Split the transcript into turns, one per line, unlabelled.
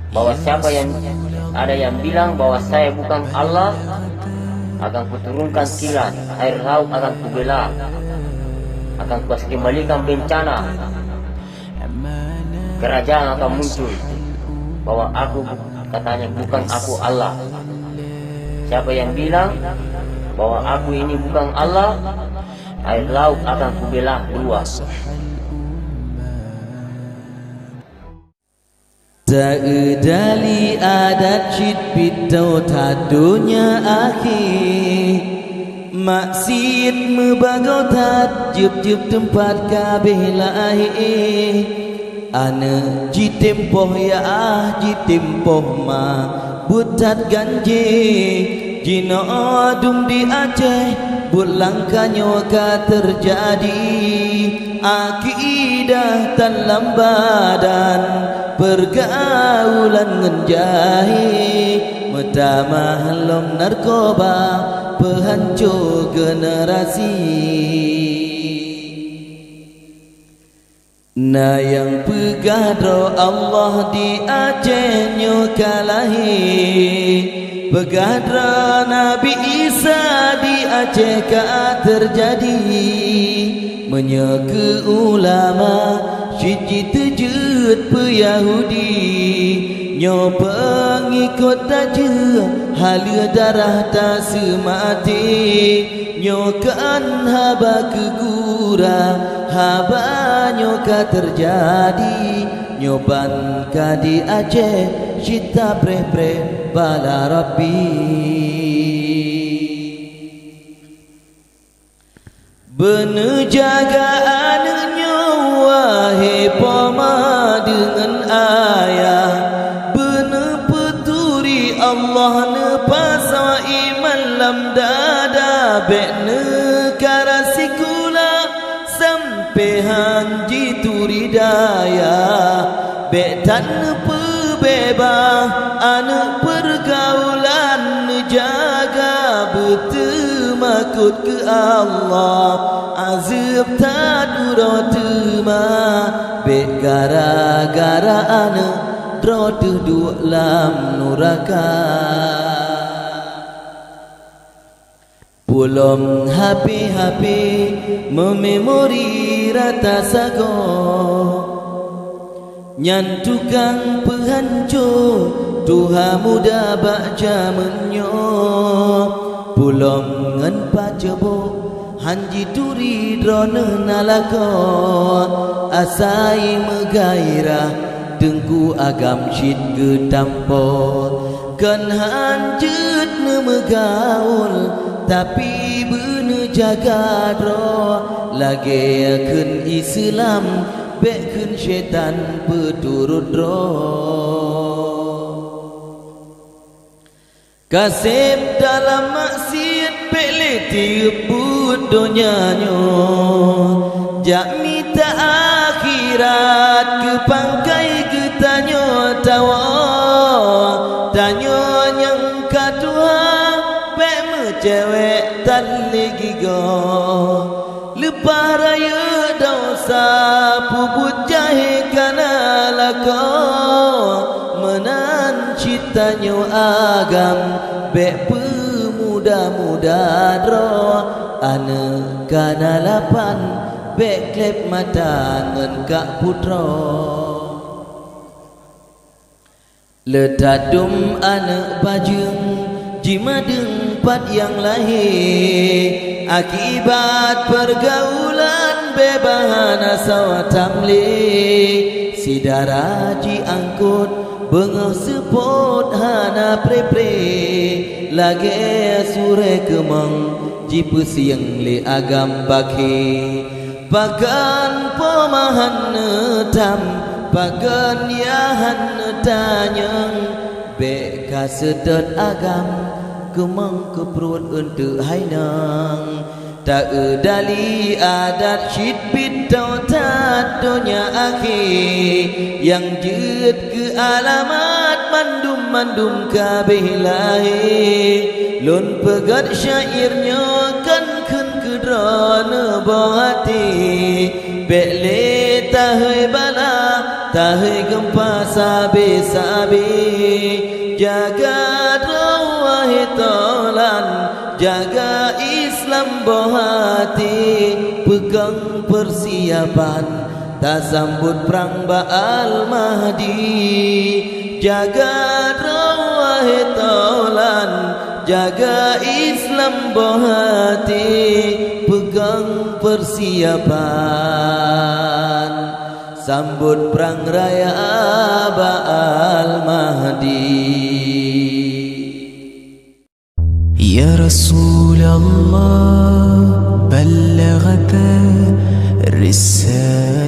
bahwa siapa yang ada yang bilang bahwa saya bukan Allah, akan kuturunkan kilat, air laut akan kubelah, akan kembalikan bencana, kerajaan akan muncul, bahwa aku katanya bukan aku Allah. Siapa yang bilang bahwa aku ini bukan Allah, air laut akan kubelah dua.
Dari adat cit pitau tadunya akhir maksud membagau tat jup tempat kabeh lahir ane jitempoh ya jitempoh ma butat ganje jino adum di Aceh bulangkanyo ka terjadi akidah tan lambadan pergaulan ngenjahi Metama halom narkoba Pehancur generasi. Na yang pegadro Allah di Aceh nyokalahi pegadro Nabi Isa di Aceh ka terjadi menyeke ulama syiji tejut pe Yahudi nyo pengikut taja halia darah tak semati nyo kan haba kegura haba nyo ka terjadi nyo ban ka di Aceh cita pre bala Rabbi bener jagaan nyo wahai poma dengan ayah bener peturi Allah ne paswa iman lam dada bekne karasikula sampai hanji turi daya betan pebeba anak pergaulan jaga betul makut ke Allah azab tadura tema bek gara-gara anak drodu duk lam nuraka pulong hapi-hapi mememori rata sago nyan tukang penghancur Tuha muda baca menyo pulong ngan pacebo hanji turi drone nalako asai megairah dengku agam syid getampo kan hanjut ne megaul tapi bene jaga dro lagi keun Islam bek keun syaitan peturut dro kasep dalam maksiat pele tiuput donyanya jak minta akhirat ke pangkai ke tanyo tawa tanyo yang kadua pe cewek tan lagi go lepas raya dosa puput jahe kana lako menan citanyo agam bek pemuda-muda dro ane kana lapan bek klep mata ngen kak putra letadum ane bajeng jimadeng pat yang lahir akibat pergaulan bebahana sawatamli sidara ji angkut bengah sepot hana pre lage sure kemang jipu siang le agam baki pakan pemahan netam pakan yahan netanyang beka sedot agam kemang keperut untuk hainang tak edali adat syid bitau tadonya akhir yang jut ke alamat mandum kabeh lahir lun pegat syairnya kan kun kedrona bahati bele tahe bala tahi gempa sabi-sabi. Jaga rawah tolan, jaga Islam bohati, pegang persiapan tak sambut perang Ba'al Mahdi. Jaga rawah tolan, jaga Islam bohati, pegang persiapan sambut perang raya Ba'al Mahdi.
Ya Rasulullah, ballagta rissalah